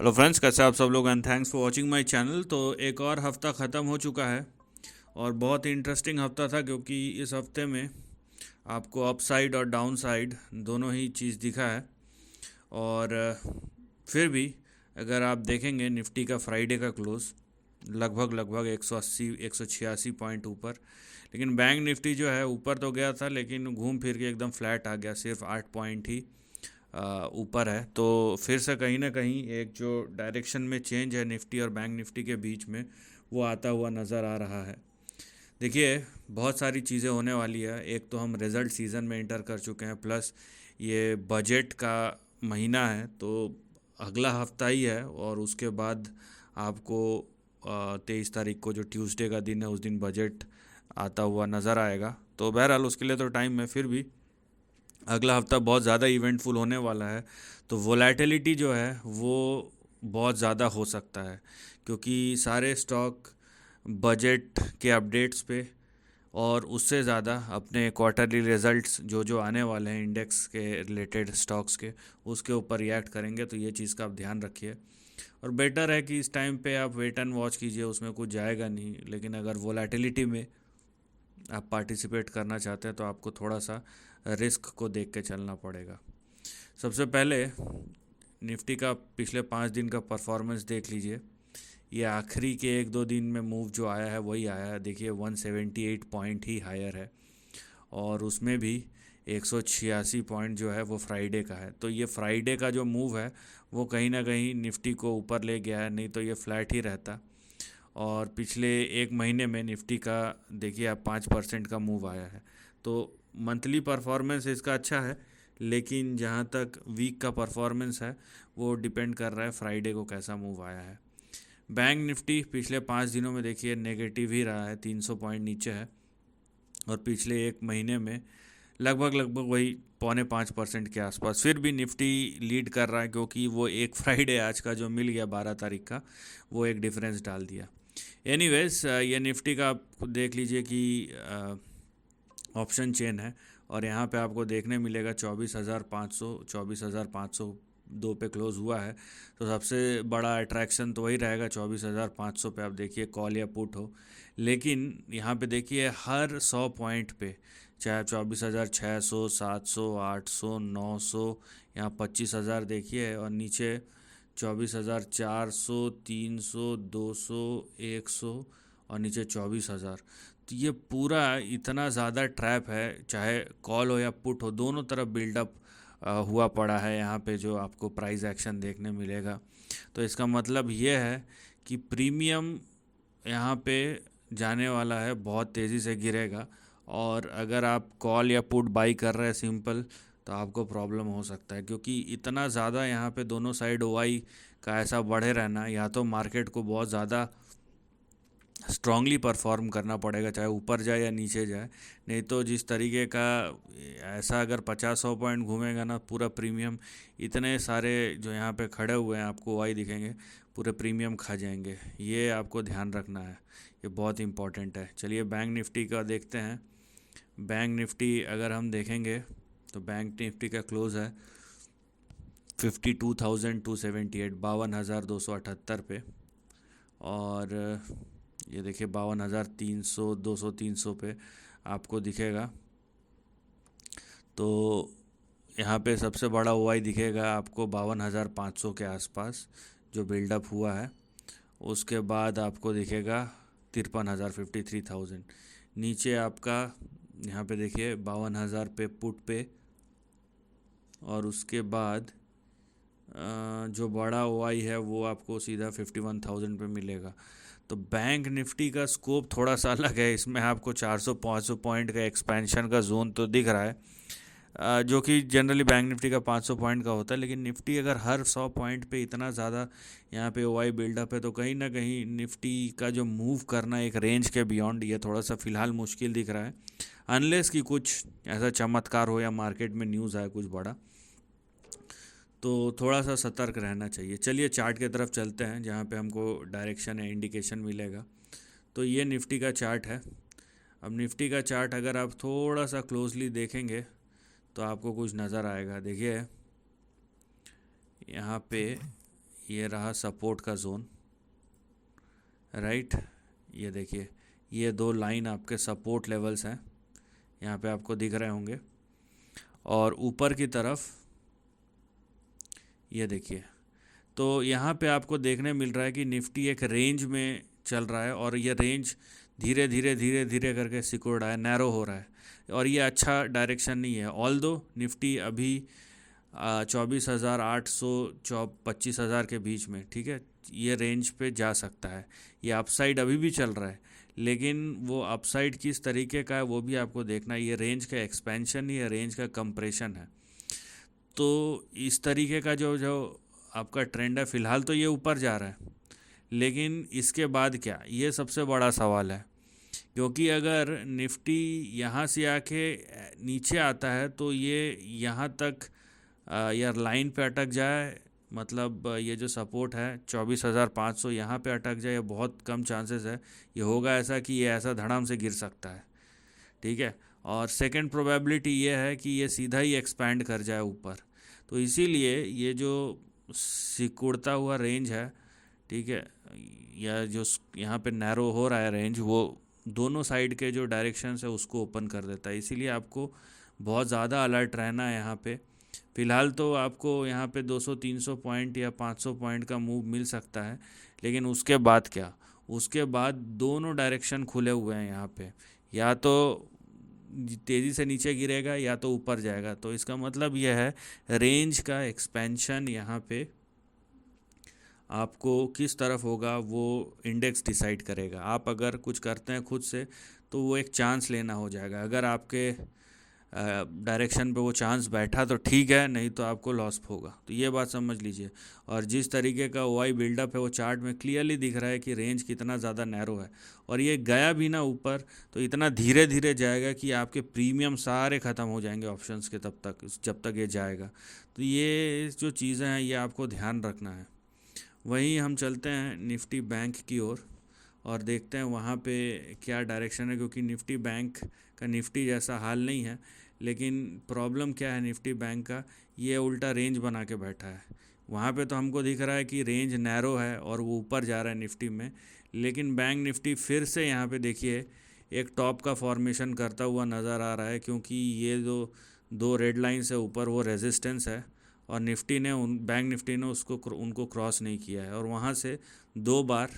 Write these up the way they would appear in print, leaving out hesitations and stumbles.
Hello friends, कैसे आप सब लोग and thanks for watching my channel. तो एक और हफ़्ता ख़त्म हो चुका है और बहुत ही इंटरेस्टिंग हफ़्ता था क्योंकि इस हफ्ते में आपको अप साइड और डाउन साइड दोनों ही चीज़ दिखा है। और फिर भी अगर आप देखेंगे निफ्टी का फ्राइडे का क्लोज लगभग 180 186 पॉइंट ऊपर, लेकिन बैंक निफ्टी जो है ऊपर तो गया था लेकिन घूम फिर के एकदम फ्लैट आ गया, सिर्फ 8 पॉइंट ही ऊपर है। तो फिर से कहीं ना कहीं एक जो डायरेक्शन में चेंज है निफ्टी और बैंक निफ्टी के बीच में, वो आता हुआ नज़र आ रहा है। देखिए, बहुत सारी चीज़ें होने वाली है। एक तो हम रिज़ल्ट सीज़न में इंटर कर चुके हैं, प्लस ये बजट का महीना है, तो अगला हफ्ता ही है और उसके बाद आपको 23 तारीख को जो ट्यूसडे का दिन है उस दिन बजट आता हुआ नज़र आएगा। तो बहरहाल उसके लिए तो टाइम है, फिर भी अगला हफ्ता बहुत ज़्यादा इवेंटफुल होने वाला है। तो वोलेटिलिटी जो है वो बहुत ज़्यादा हो सकता है क्योंकि सारे स्टॉक बजट के अपडेट्स पे और उससे ज़्यादा अपने क्वार्टरली रिजल्ट्स जो जो आने वाले हैं इंडेक्स के रिलेटेड स्टॉक्स के, उसके ऊपर रिएक्ट करेंगे। तो ये चीज़ का आप ध्यान रखिए और बेटर है कि इस टाइम पे आप वेट एंड वॉच कीजिए, उसमें कुछ जाएगा नहीं। लेकिन अगर वोलेटिलिटी में आप पार्टिसिपेट करना चाहते हैं तो आपको थोड़ा सा रिस्क को देख के चलना पड़ेगा। सबसे पहले निफ्टी का पिछले 5 दिन का परफॉर्मेंस देख लीजिए। ये आखिरी के 1-2 दिन में मूव जो आया है वही आया है। देखिए 178 पॉइंट ही हायर है और उसमें भी 186 पॉइंट जो है वो फ्राइडे का है। तो ये फ्राइडे का जो मूव है वो कहीं ना कहीं निफ्टी को ऊपर ले गया है, नहीं तो ये फ्लैट ही रहता। और पिछले एक महीने में निफ्टी का देखिए आप 5% का मूव आया है। तो मंथली परफॉर्मेंस इसका अच्छा है, लेकिन जहाँ तक वीक का परफॉर्मेंस है वो डिपेंड कर रहा है फ्राइडे को कैसा मूव आया है। बैंक निफ्टी पिछले 5 दिनों में देखिए नेगेटिव ही रहा है, 300 पॉइंट नीचे है और पिछले एक महीने में लगभग वही 0.25% के आसपास। फिर भी निफ्टी लीड कर रहा है क्योंकि वो एक फ्राइडे आज का जो मिल गया 12 तारीख का, वो एक डिफरेंस डाल दिया। एनीवेज, ये निफ्टी का आप देख लीजिए कि ऑप्शन चेन है और यहाँ पे आपको देखने मिलेगा 24,500 पे क्लोज हुआ है। तो सबसे बड़ा अट्रैक्शन तो वही रहेगा 24,500 पे। आप देखिए कॉल या पुट हो, लेकिन यहाँ पे देखिए हर 100 पॉइंट पे, चाहे 24,600, 700, 800, 900, यहाँ 25,000 देखिए और नीचे 24,400, 300, 200, 100 और नीचे 24,000। तो ये पूरा इतना ज़्यादा ट्रैप है, चाहे कॉल हो या पुट हो, दोनों तरफ बिल्डअप हुआ पड़ा है यहाँ पे जो आपको प्राइस एक्शन देखने मिलेगा। तो इसका मतलब ये है कि प्रीमियम यहाँ पे जाने वाला है, बहुत तेज़ी से गिरेगा। और अगर आप कॉल या पुट बाई कर रहे हैं सिंपल, तो आपको प्रॉब्लम हो सकता है क्योंकि इतना ज़्यादा यहाँ पे दोनों साइड ओआई का ऐसा बढ़े रहना, या तो मार्केट को बहुत ज़्यादा स्ट्रांगली परफॉर्म करना पड़ेगा, चाहे ऊपर जाए या नीचे जाए। नहीं तो जिस तरीके का ऐसा अगर 50-100 पॉइंट घूमेगा ना पूरा प्रीमियम, इतने सारे जो यहाँ पे खड़े हुए हैं आपको वाई दिखेंगे, पूरे प्रीमियम खा जाएंगे। ये आपको ध्यान रखना है, ये बहुत इंपॉर्टेंट है। चलिए बैंक निफ्टी का देखते हैं। बैंक निफ्टी अगर हम देखेंगे तो बैंक निफ्टी का क्लोज़ है 52,278, 52,278 पे। और ये देखिए 52,300, 200, 300 पे आपको दिखेगा। तो यहाँ पे सबसे बड़ा ओआई दिखेगा आपको 52,500 के आसपास जो बिल्डअप हुआ है। उसके बाद आपको दिखेगा 53,000, 53,000। नीचे आपका यहाँ पे देखिए 52,000 पे पुट पे, और उसके बाद जो बड़ा ओआई है वो आपको सीधा 51,000 पे मिलेगा। तो बैंक निफ्टी का स्कोप थोड़ा सा अलग है, इसमें आपको 400-500 पॉइंट का एक्सपेंशन का जोन तो दिख रहा है, जो कि जनरली बैंक निफ्टी का 500 पॉइंट का होता है। लेकिन निफ्टी अगर हर 100 पॉइंट पे इतना ज़्यादा यहाँ पे ओआई बिल्डअप है, तो कहीं ना कहीं निफ्टी का जो मूव करना एक रेंज के बियॉन्ड, ये थोड़ा सा फ़िलहाल मुश्किल दिख रहा है, अनलेस कि कुछ ऐसा चमत्कार हो या मार्केट में न्यूज़ आए कुछ बड़ा। तो थोड़ा सा सतर्क रहना चाहिए। चलिए चार्ट की तरफ चलते हैं जहाँ पे हमको डायरेक्शन या इंडिकेशन मिलेगा। तो ये निफ्टी का चार्ट है। अब निफ्टी का चार्ट अगर आप थोड़ा सा क्लोजली देखेंगे तो आपको कुछ नज़र आएगा। देखिए यहाँ पे ये रहा सपोर्ट का जोन, राइट। ये देखिए, ये दो लाइन आपके सपोर्ट लेवल्स हैं, यहाँ पे आपको दिख रहे होंगे। और ऊपर की तरफ ये देखिए, तो यहाँ पे आपको देखने मिल रहा है कि निफ्टी एक रेंज में चल रहा है और ये रेंज धीरे धीरे धीरे धीरे करके सिकुड़ रहा है, नैरो हो रहा है, और ये अच्छा डायरेक्शन नहीं है। ऑल दो निफ्टी अभी 24,800 25,000 के बीच में, ठीक है, ये रेंज पे जा सकता है। ये अपसाइड अभी भी चल रहा है, लेकिन वो अपसाइड किस तरीके का है वो भी आपको देखना है। ये रेंज का एक्सपेंशन नहीं है, रेंज का कंप्रेशन है। तो इस तरीके का जो जो आपका ट्रेंड है, फ़िलहाल तो ये ऊपर जा रहा है, लेकिन इसके बाद क्या, ये सबसे बड़ा सवाल है। क्योंकि अगर निफ्टी यहाँ से आके नीचे आता है तो ये यहाँ तक या लाइन पे अटक जाए, मतलब ये जो सपोर्ट है 24,500 यहाँ पे अटक जाए, ये बहुत कम चांसेस है। ये होगा ऐसा कि ये ऐसा धड़ाम से गिर सकता है, ठीक है। और सेकंड प्रोबेबिलिटी ये है कि ये सीधा ही एक्सपैंड कर जाए ऊपर। तो इसीलिए ये जो सिकुड़ता हुआ रेंज है, ठीक है, या जो यहाँ पे नैरो हो रहा है रेंज, वो दोनों साइड के जो डायरेक्शंस है उसको ओपन कर देता है। इसीलिए आपको बहुत ज़्यादा अलर्ट रहना है यहाँ पे। फ़िलहाल तो आपको यहाँ पे 200-300 पॉइंट या 500 पॉइंट का मूव मिल सकता है, लेकिन उसके बाद क्या, उसके बाद दोनों डायरेक्शन खुले हुए हैं यहाँ पे। या तो तेज़ी से नीचे गिरेगा या तो ऊपर जाएगा। तो इसका मतलब यह है रेंज का एक्सपेंशन यहाँ पे आपको किस तरफ होगा वो इंडेक्स डिसाइड करेगा। आप अगर कुछ करते हैं खुद से तो वो एक चांस लेना हो जाएगा। अगर आपके डायरेक्शन पे वो चांस बैठा तो ठीक है, नहीं तो आपको लॉस होगा। तो ये बात समझ लीजिए। और जिस तरीके का वाई बिल्डअप है वो चार्ट में क्लियरली दिख रहा है कि रेंज कितना ज़्यादा नैरो है। और ये गया भी ना ऊपर तो इतना धीरे धीरे जाएगा कि आपके प्रीमियम सारे ख़त्म हो जाएंगे ऑप्शंस के तब तक, जब तक ये जाएगा। तो ये जो चीज़ें हैं ये आपको ध्यान रखना है। वहीं हम चलते हैं निफ्टी बैंक की ओर और देखते हैं वहाँ पे क्या डायरेक्शन है। क्योंकि निफ्टी बैंक का निफ्टी जैसा हाल नहीं है, लेकिन प्रॉब्लम क्या है निफ्टी बैंक का, ये उल्टा रेंज बना के बैठा है। वहाँ पे तो हमको दिख रहा है कि रेंज नैरो है और वो ऊपर जा रहा है निफ्टी में, लेकिन बैंक निफ्टी फिर से यहाँ पे देखिए एक टॉप का फॉर्मेशन करता हुआ नज़र आ रहा है। क्योंकि ये जो दो रेड लाइन से ऊपर वो रेजिस्टेंस है और निफ्टी ने बैंक निफ्टी ने उनको क्रॉस नहीं किया है और वहाँ से 2 बार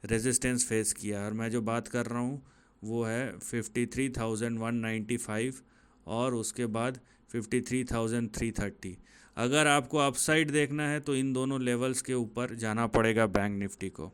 रेजिस्टेंस फेस किया है। और मैं जो बात कर रहा हूँ वो है 53,195 और उसके बाद 53,330। अगर आपको अपसाइड देखना है तो इन दोनों लेवल्स के ऊपर जाना पड़ेगा बैंक निफ्टी को।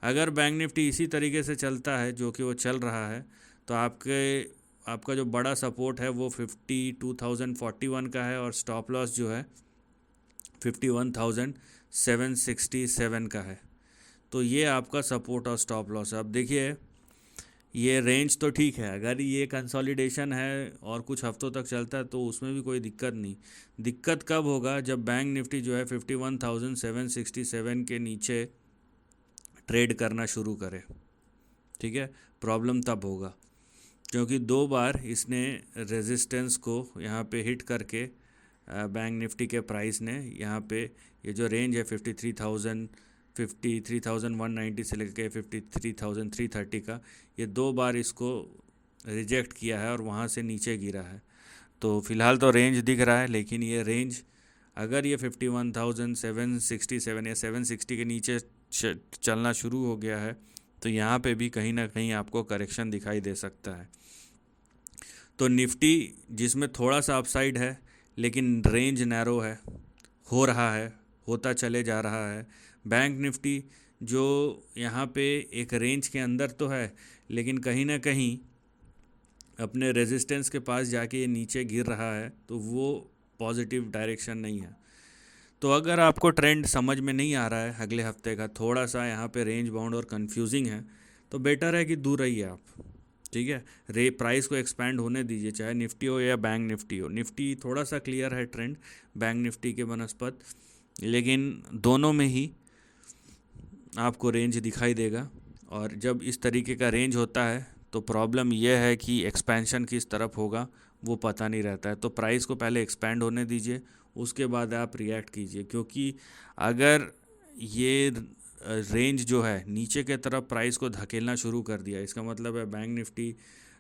अगर बैंक निफ्टी इसी तरीके से चलता है जो कि वो चल रहा है तो आपका जो बड़ा सपोर्ट है वो 52,041 का है और स्टॉप लॉस जो है 51,767 का है। तो ये आपका सपोर्ट और स्टॉप लॉस है। अब देखिए ये रेंज तो ठीक है, अगर ये कंसोलिडेशन है और कुछ हफ्तों तक चलता है तो उसमें भी कोई दिक्कत नहीं। दिक्कत कब होगा, जब बैंक निफ्टी जो है 51,767 के नीचे ट्रेड करना शुरू करे, ठीक है। प्रॉब्लम तब होगा क्योंकि 2 बार इसने रेजिस्टेंस को यहाँ पे हिट करके बैंक निफ्टी के प्राइस ने यहाँ पे ये जो रेंज है 53,190 से लेकर 53,330 का, ये 2 बार इसको रिजेक्ट किया है और वहाँ से नीचे गिरा है। तो फ़िलहाल तो रेंज दिख रहा है, लेकिन ये रेंज अगर ये 51,767 या 760 के नीचे चलना शुरू हो गया है तो यहाँ पे भी कहीं ना कहीं आपको करेक्शन दिखाई दे सकता है। तो निफ्टी जिसमें थोड़ा सा अपसाइड है लेकिन रेंज नैरो है, हो रहा है, होता चले जा रहा है। बैंक निफ्टी जो यहाँ पे एक रेंज के अंदर तो है लेकिन कहीं ना कहीं अपने रेजिस्टेंस के पास जाके ये नीचे गिर रहा है, तो वो पॉजिटिव डायरेक्शन नहीं है। तो अगर आपको ट्रेंड समझ में नहीं आ रहा है अगले हफ्ते का, थोड़ा सा यहाँ पे रेंज बाउंड और कंफ्यूजिंग है, तो बेटर है कि दूर रहिए आप, ठीक है। प्राइस को एक्सपैंड होने दीजिए, चाहे निफ्टी हो या बैंक निफ्टी हो। निफ्टी थोड़ा सा क्लियर है ट्रेंड बैंक निफ्टी के बनस्पत, लेकिन दोनों में ही आपको रेंज दिखाई देगा। और जब इस तरीके का रेंज होता है तो प्रॉब्लम यह है कि एक्सपेंशन किस तरफ होगा वो पता नहीं रहता है। तो प्राइस को पहले एक्सपैंड होने दीजिए, उसके बाद आप रिएक्ट कीजिए। क्योंकि अगर ये रेंज जो है नीचे के तरफ प्राइस को धकेलना शुरू कर दिया। इसका मतलब है बैंक निफ्टी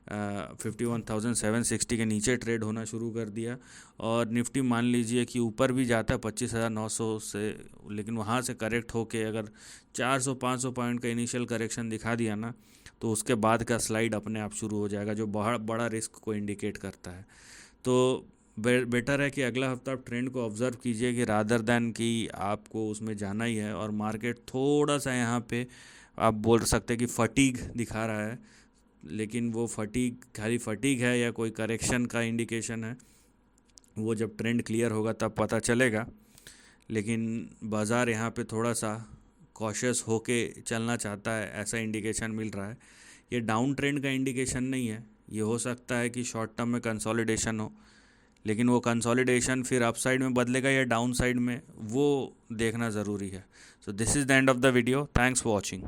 51,760 के नीचे ट्रेड होना शुरू कर दिया, और निफ्टी मान लीजिए कि ऊपर भी जाता है 25,900 से, लेकिन वहाँ से करेक्ट होके अगर 400-500 पॉइंट का इनिशियल करेक्शन दिखा दिया ना, तो उसके बाद का स्लाइड अपने आप शुरू हो जाएगा, जो बहुत बड़ा रिस्क को इंडिकेट करता है। तो बेटर है कि अगला हफ्ता आप ट्रेंड को ऑब्ज़र्व कीजिए कि रादर दैन कि आपको उसमें जाना ही है। और मार्केट थोड़ा सा यहाँ पे आप बोल सकते हैं कि फटीग दिखा रहा है, लेकिन वो फटीग खाली फटीग है या कोई करेक्शन का इंडिकेशन है, वो जब ट्रेंड क्लियर होगा तब पता चलेगा। लेकिन बाज़ार यहाँ पे थोड़ा सा कॉशियस होके चलना चाहता है, ऐसा इंडिकेशन मिल रहा है। ये डाउन ट्रेंड का इंडिकेशन नहीं है, ये हो सकता है कि शॉर्ट टर्म में कंसोलिडेशन हो, लेकिन वो कंसोलिडेशन फिर अपसाइड में बदलेगा या डाउन साइड में, वो देखना ज़रूरी है। So this is the end of the video. Thanks for watching.